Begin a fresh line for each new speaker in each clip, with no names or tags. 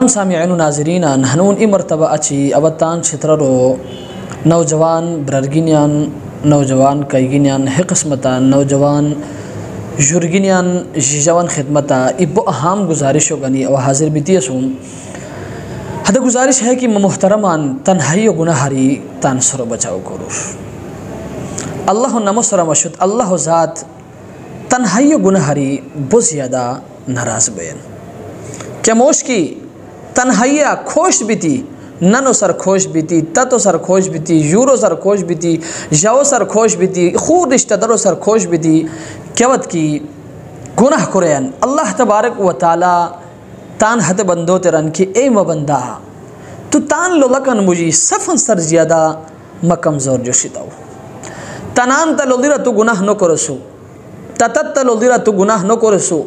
سامعین و ناظرین ہنون ای مرتبہ اچھی اوتان چھتررو نوجوان بررگینیان نوجوان کئیگینیان ہے قسمتا نوجوان جرگینیان جیجوان خدمتا ابو اہم گزارش ہو گنی او حاضر بیتی اسون حد گزارش ہے کہ محترمان تنہائی و گناہری تان سرو بچاؤ کرو اللہ نمو سرمشد اللہ ذات تنہائی و گناہری بہت زیادہ ناراض بین کیا موش کی تنہائیہ خوش بیتی ننو سر خوش بیتی تتو سر خوش بیتی یورو سر خوش بیتی جاو سر خوش بیتی خود رشتہ درو سر خوش بیتی کیوت کی گناہ کرین اللہ تبارک و تعالی تان حد بندو ترن کی اے مبندہ تو تان لولکن مجھے صفن سر زیادہ مکمزور جو شتاو تنان تا لولدیرہ تو گناہ نو کرسو تتت تا لولدیرہ تو گناہ نو کرسو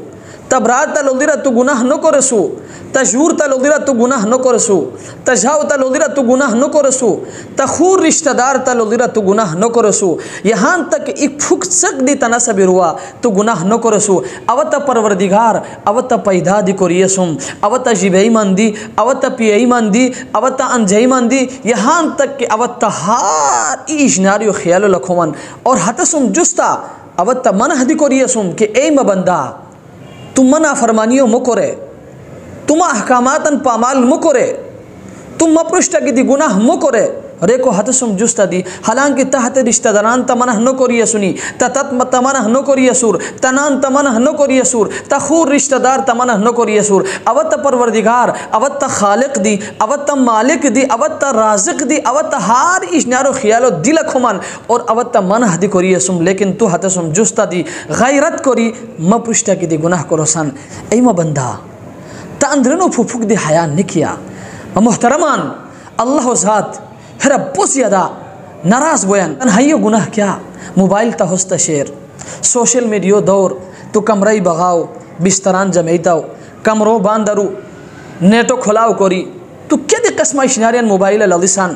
تبرات تا لولدیرہ تو گناہ نو کرسو تجور تا لولدیرہ تو گناہ نو کرسو تجاو تا لولدیرہ تو گناہ نو کرسو تخور رشتہ دار تا لولدیرہ تو گناہ نو کرسو یہاں تک ایک پھک سک دی تناسب روا تو گناہ نو کرسو اوتا پروردگار اوتا پیدا دی کوریسم اوتا جیب ایمان دی اوتا پی ایمان دی اوتا انجہ ایمان دی یہاں تک کہ اوتا ہار ایجناری و خیال لکھومن اور حتسم جستا اوتا منہ دی کوریسم کہ اے مبندہ تم منع فرمانیو مکرے تم احکاماتاً پامال مکرے تم مپرشتہ کی دی گناہ مکرے ریکو حتسم جستا دی حالانکہ تحت رشتہ دران تمنہ نو کری سنی تتت تمنہ نو کری سور تنان تمنہ نو کری سور تخور رشتہ دار تمنہ نو کری سور اوت پروردگار اوت خالق دی اوت مالک دی اوت رازق دی اوت ہار اشنارو خیالو دل کھمن اور اوت منہ دی کری سم لیکن تو حتسم جستا دی غیرت کری مپرشتہ کی دی گناہ کرو سن ایمہ بندہ تا اندرنو پھوپک دی حیاء نکیا محترمان اللہ ذات ہرا بہت زیادہ ناراض بوین تنہائیو گناہ کیا موبائل تا ہوستا شیر سوشل میڈیو دور تو کمرائی بغاؤ بستران جمیتاو کمرو باندرو نیٹو کھلاو کری تو کیا دی قسمہ اشناریان موبائل للیسان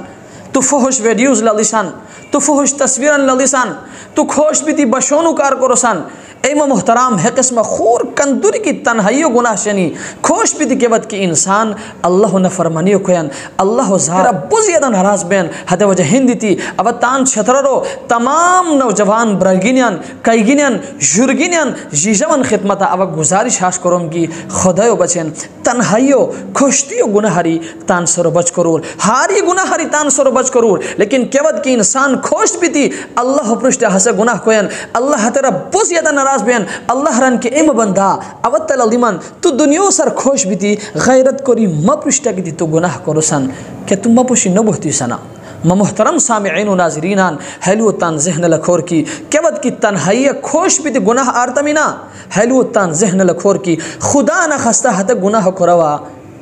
تو فحش ویڈیوز للیسان تو فحش تصویران للیسان تو کھوش بیتی بشونو کار کرسان ایمہ محترام ہے قسمہ خور کندوری کی تنہائیو گناہ شنی کھوش بیتی کے بعد کی انسان اللہ نفرمانیو کوین اللہ زہرہ بہت زیادہ ناراض بین حد وجہ ہندی تی اب تان چھتررو تمام نوجوان برگینیان کئیگینیان جرگینیان جیجوان خدمتا اب گزارش ہاش کروں کی خدایو بچین تنہائیو کھوشتیو گناہری تان سرو بچ کرور ہاری گناہری تان سرو بچ کرور لیکن کے بعد کی انسان کھوشت بیتی اللہ پرشتہ ہسے گناہ کوین اللہ تیرا بہت زیادہ ناراض بین اللہ رن کے ایم بندہ اوتل علیمان تو دنیا سر خوش بیتی غیرت کری مپرشتہ کی تو گناہ کرو سن کہ تم مپوشی نبوہتی سنا محترم سامعین و ناظرینان حیلو تان ذہن لکھور کی کیوت کی تنہائی خوش بیتی گناہ آرتمینا حیلو تان ذہن لکھور کی خدا نہ خستہ حتی گناہ کروا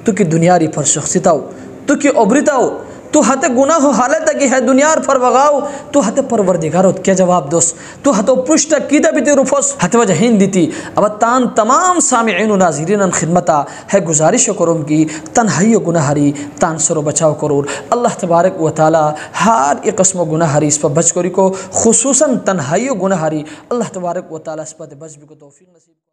تو کی دنیاری پر شخصیتاو تو کی عبرتاو تو ہتے گناہ حالت کی ہے دنیار پر وغاو تو ہتے پروردگارت کیا جواب دوست تو ہتے پرشتہ کیدہ بیتی رفوس ہتے وجہ ہین دیتی اب تان تمام سامعین و ناظرین خدمتا ہے گزارش کروں کی تنہائی و گناہری تان سرو بچاؤ کرور اللہ تبارک و تعالی ہر ایک قسم و گناہری اس پر بچ کری کو خصوصاً تنہائی و گناہری اللہ تبارک و تعالی اس پر بچ بھی کو توفیق نصیب